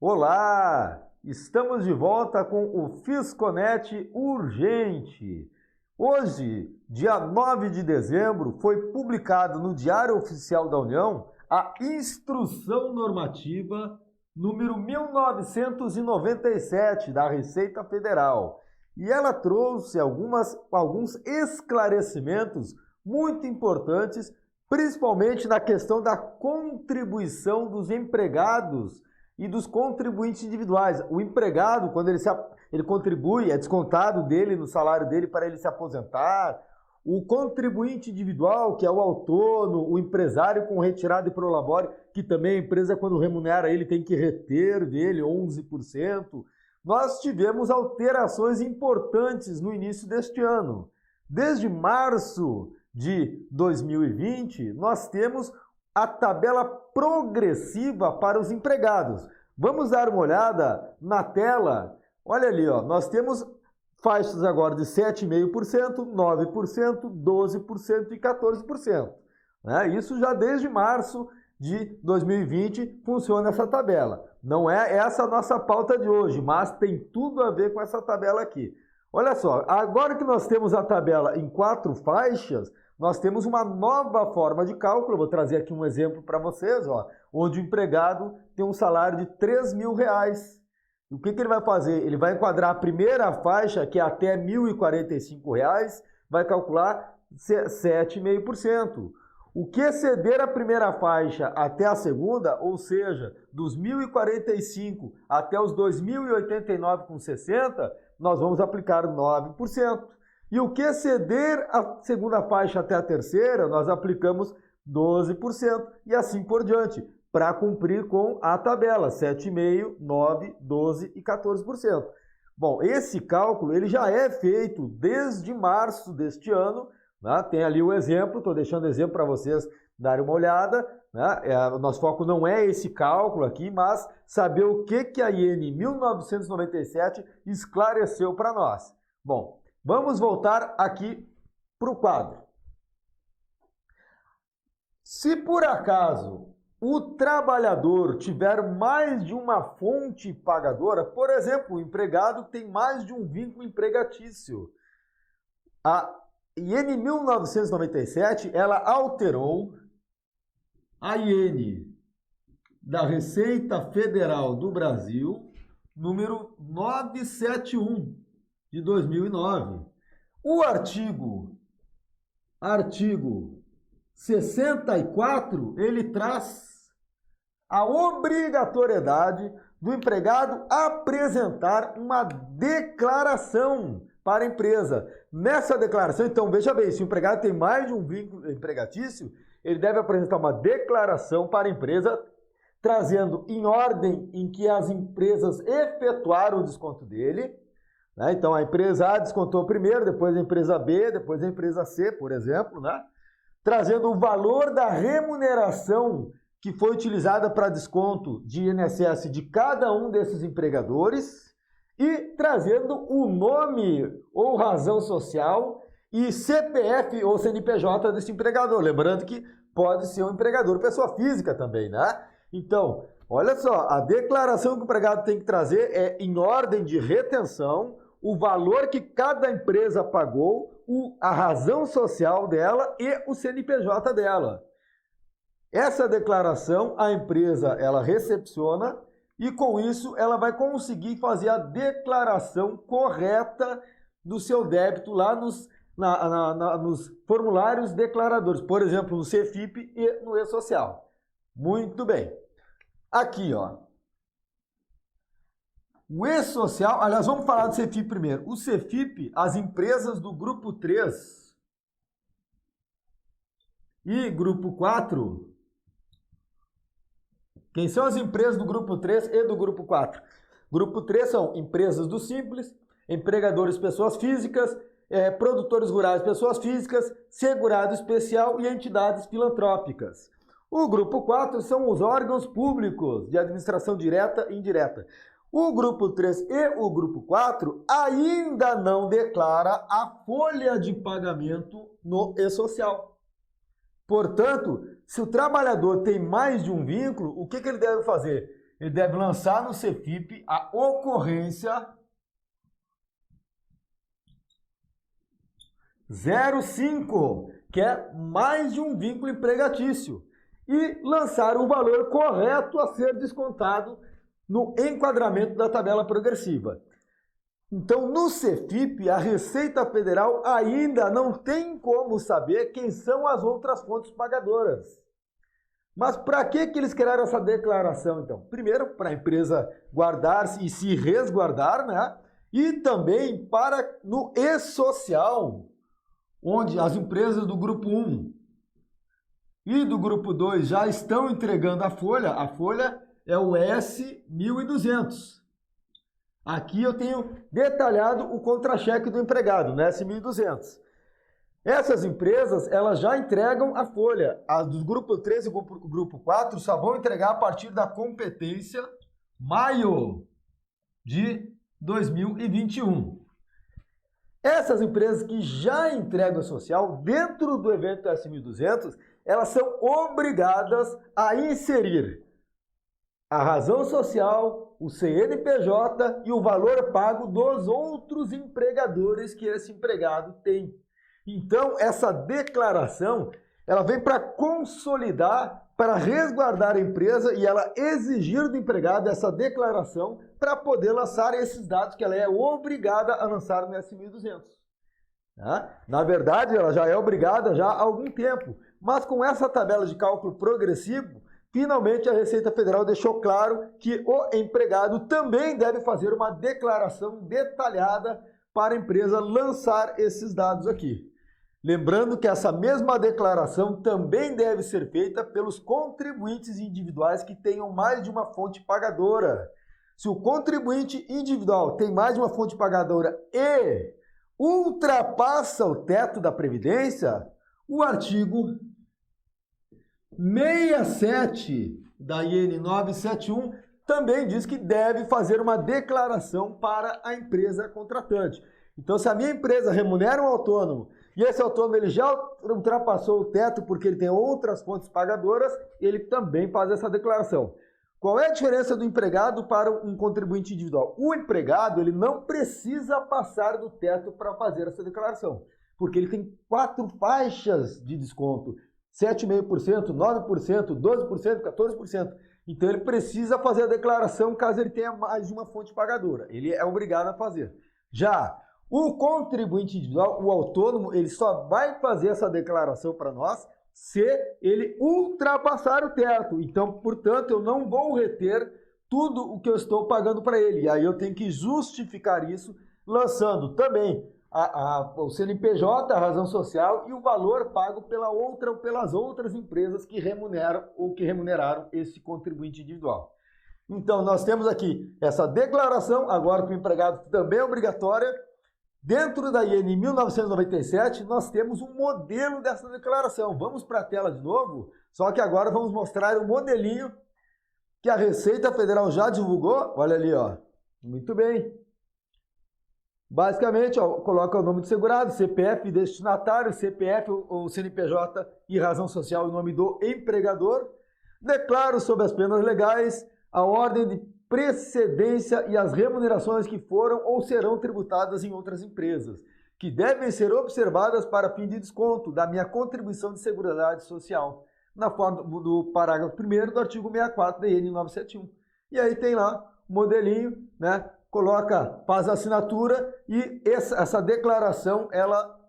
Olá! Estamos de volta com o Fisconet Urgente. Hoje, dia 9 de dezembro, foi publicado no Diário Oficial da União a Instrução Normativa número 1997 da Receita Federal. E ela trouxe alguns esclarecimentos muito importantes, principalmente na questão da contribuição dos empregados e dos contribuintes individuais. O empregado, quando ele contribui, é descontado dele no salário dele para ele se aposentar. O contribuinte individual, que é o autônomo, o empresário com retirada e prolabore, que também a empresa, quando remunera ele, tem que reter dele 11%. Nós tivemos alterações importantes no início deste ano. Desde março de 2020, nós temos a tabela progressiva para os empregados. Vamos dar uma olhada na tela. Olha ali, ó, nós temos faixas agora de 7,5%, 9%, 12% e 14%. Né? Isso já desde março de 2020 funciona essa tabela. Não é essa a nossa pauta de hoje, mas tem tudo a ver com essa tabela aqui. Olha só, agora que nós temos a tabela em 4 faixas, nós temos uma nova forma de cálculo. Eu vou trazer aqui um exemplo para vocês, ó, onde o empregado tem um salário de R$3.000. O que ele vai fazer? Ele vai enquadrar a primeira faixa, que é até R$ 1.045, vai calcular 7,5%. O que exceder a primeira faixa até a segunda, ou seja, dos 1.045 até os 2.089,60, nós vamos aplicar 9%. E o que exceder a segunda faixa até a terceira, nós aplicamos 12% e assim por diante, para cumprir com a tabela, 7,5%, 9%, 12% e 14%. Bom, esse cálculo ele já é feito desde março deste ano, né? Tem ali o exemplo, estou deixando o exemplo para vocês darem uma olhada. Né? O nosso foco não é esse cálculo aqui, mas saber o que a IN 1997 esclareceu para nós. Bom, vamos voltar aqui para o quadro. Se por acaso o trabalhador tiver mais de uma fonte pagadora, por exemplo, o empregado tem mais de um vínculo empregatício, a IN 1997 ela alterou a IN da Receita Federal do Brasil, número 971, de 2009. O artigo 64, ele traz a obrigatoriedade do empregado apresentar uma declaração para a empresa. Nessa declaração, então, veja bem, se o empregado tem mais de um vínculo empregatício, ele deve apresentar uma declaração para a empresa, trazendo em ordem em que as empresas efetuaram o desconto dele. Né? Então, a empresa A descontou primeiro, depois a empresa B, depois a empresa C, por exemplo, né? Trazendo o valor da remuneração que foi utilizada para desconto de INSS de cada um desses empregadores e trazendo o nome ou razão social e CPF ou CNPJ desse empregador. Lembrando que pode ser um empregador pessoa física também, né? Então, olha só, a declaração que o empregado tem que trazer é em ordem de retenção, o valor que cada empresa pagou, a razão social dela e o CNPJ dela. Essa declaração a empresa ela recepciona e com isso ela vai conseguir fazer a declaração correta do seu débito lá nos formulários declaradores, por exemplo, no CEFIP e no E-Social. Muito bem. Aqui, ó. O E-Social, aliás, vamos falar do CEFIP primeiro. O CEFIP, as empresas do grupo 3 e grupo 4, quem são as empresas do grupo 3 e do grupo 4? Grupo 3 são empresas do Simples, empregadores pessoas físicas, produtores rurais pessoas físicas, segurado especial e entidades filantrópicas. O grupo 4 são os órgãos públicos de administração direta e indireta. O grupo 3 e o grupo 4 ainda não declara a folha de pagamento no E-Social. Portanto, se o trabalhador tem mais de um vínculo, o que ele deve fazer? ele deve lançar no CFIP a ocorrência 05, que é mais de um vínculo empregatício, e lançar o valor correto a ser descontado no enquadramento da tabela progressiva. Então, no CFIP, a Receita Federal ainda não tem como saber quem são as outras fontes pagadoras. Mas para que eles criaram essa declaração, então? Primeiro, para a empresa guardar-se e se resguardar, né? E também para no e-social, onde as empresas do grupo 1 e do grupo 2 já estão entregando a folha é o S1200. Aqui eu tenho detalhado o contra-cheque do empregado, no S1200. Essas empresas, elas já entregam a folha. As do grupo 3 e grupo 4 só vão entregar a partir da competência maio de 2021. Essas empresas que já entregam a social, dentro do evento S1200, elas são obrigadas a inserir a razão social, o CNPJ e o valor pago dos outros empregadores que esse empregado tem. Então, essa declaração, ela vem para consolidar, para resguardar a empresa e ela exigir do empregado essa declaração para poder lançar esses dados que ela é obrigada a lançar no S1200. Tá? Na verdade, ela já é obrigada já há algum tempo, mas com essa tabela de cálculo progressivo, finalmente a Receita Federal deixou claro que o empregado também deve fazer uma declaração detalhada para a empresa lançar esses dados aqui. Lembrando que essa mesma declaração também deve ser feita pelos contribuintes individuais que tenham mais de uma fonte pagadora. Se o contribuinte individual tem mais de uma fonte pagadora e ultrapassa o teto da Previdência, o artigo 67 da IN 971 também diz que deve fazer uma declaração para a empresa contratante. Então, se a minha empresa remunera um autônomo e esse autônomo ele já ultrapassou o teto porque ele tem outras fontes pagadoras, ele também faz essa declaração. Qual é a diferença do empregado para um contribuinte individual? O empregado ele não precisa passar do teto para fazer essa declaração, porque ele tem 4 faixas de desconto. 7,5%, 9%, 12%, 14%. Então ele precisa fazer a declaração caso ele tenha mais de uma fonte pagadora. Ele é obrigado a fazer. Já o contribuinte individual, o autônomo, ele só vai fazer essa declaração para nós se ele ultrapassar o teto. Então, portanto, eu não vou reter tudo o que eu estou pagando para ele. E aí eu tenho que justificar isso lançando também o CNPJ, a razão social e o valor pago pela outra ou pelas outras empresas que remuneram ou que remuneraram esse contribuinte individual. Então, nós temos aqui essa declaração, agora que o empregado também é obrigatória. Dentro da IN 1997, nós temos um modelo dessa declaração. Vamos para a tela de novo, só que agora vamos mostrar o modelinho que a Receita Federal já divulgou. Olha ali, ó. Muito bem. Basicamente, ó, coloca o nome do segurado, CPF destinatário, CPF ou CNPJ e razão social em nome do empregador. Declaro sob as penas legais a ordem de precedência e as remunerações que foram ou serão tributadas em outras empresas, que devem ser observadas para fim de desconto da minha contribuição de seguridade social, na forma do parágrafo 1º do artigo 64 da IN 971. E aí tem lá o modelinho, né? Coloca, faz a assinatura e essa declaração, ela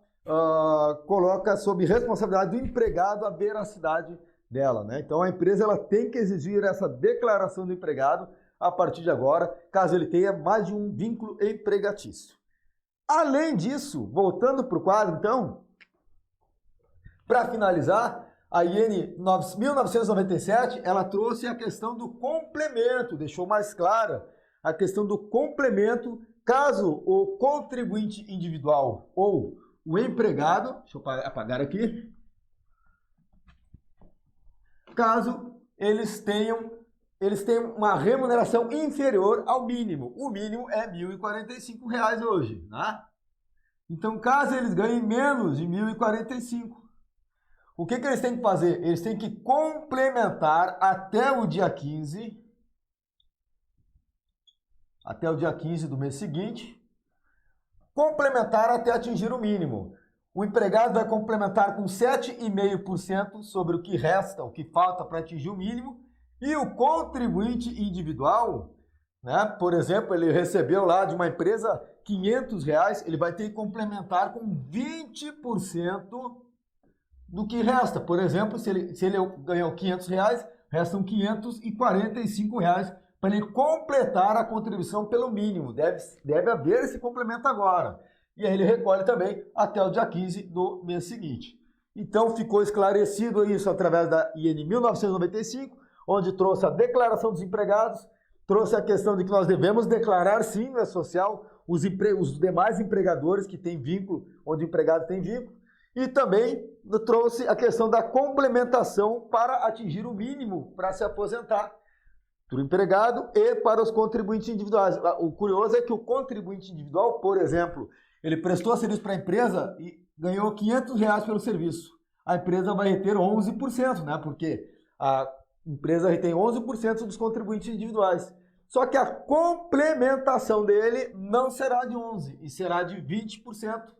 coloca sob responsabilidade do empregado a veracidade dela, né? Então a empresa ela tem que exigir essa declaração do empregado a partir de agora, caso ele tenha mais de um vínculo empregatício. Além disso, voltando para o quadro, então, para finalizar, a IN 1997, ela trouxe a questão do complemento, deixou mais clara a questão do complemento, caso o contribuinte individual ou o empregado, deixa eu apagar aqui, caso eles tenham uma remuneração inferior ao mínimo. O mínimo é R$ 1.045 hoje, né? Então, caso eles ganhem menos de R$ 1.045, o que eles têm que fazer? Eles têm que complementar até o dia 15 até o dia 15 do mês seguinte, complementar até atingir o mínimo. O empregado vai complementar com 7,5% sobre o que resta, o que falta para atingir o mínimo, e o contribuinte individual, né, por exemplo, ele recebeu lá de uma empresa R$500, ele vai ter que complementar com 20% do que resta. Por exemplo, se ele ganhou R$500, restam R$545 para ele completar a contribuição pelo mínimo. Deve haver esse complemento agora. E aí ele recolhe também até o dia 15 do mês seguinte. Então ficou esclarecido isso através da IN 1995, onde trouxe a declaração dos empregados, trouxe a questão de que nós devemos declarar sim no E-Social os demais empregadores que têm vínculo, onde o empregado tem vínculo, e também trouxe a questão da complementação para atingir o mínimo para se aposentar para o empregado e para os contribuintes individuais. O curioso é que o contribuinte individual, por exemplo, ele prestou serviço para a empresa e ganhou R$500 pelo serviço. A empresa vai reter 11%, né? Porque a empresa retém 11% dos contribuintes individuais. Só que a complementação dele não será de 11% e será de 20%,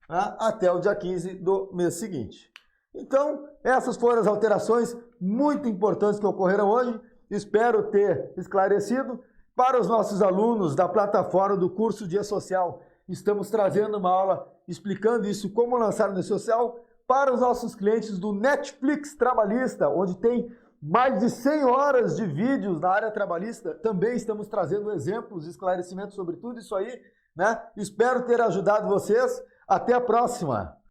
né? Até o dia 15 do mês seguinte. Então, essas foram as alterações muito importantes que ocorreram hoje. Espero ter esclarecido. Para os nossos alunos da plataforma do curso de E-Social, estamos trazendo uma aula explicando isso, como lançar no E-Social. Para os nossos clientes do Netflix Trabalhista, onde tem mais de 100 horas de vídeos na área trabalhista, também estamos trazendo exemplos, esclarecimentos sobre tudo isso aí, né? Espero ter ajudado vocês. Até a próxima!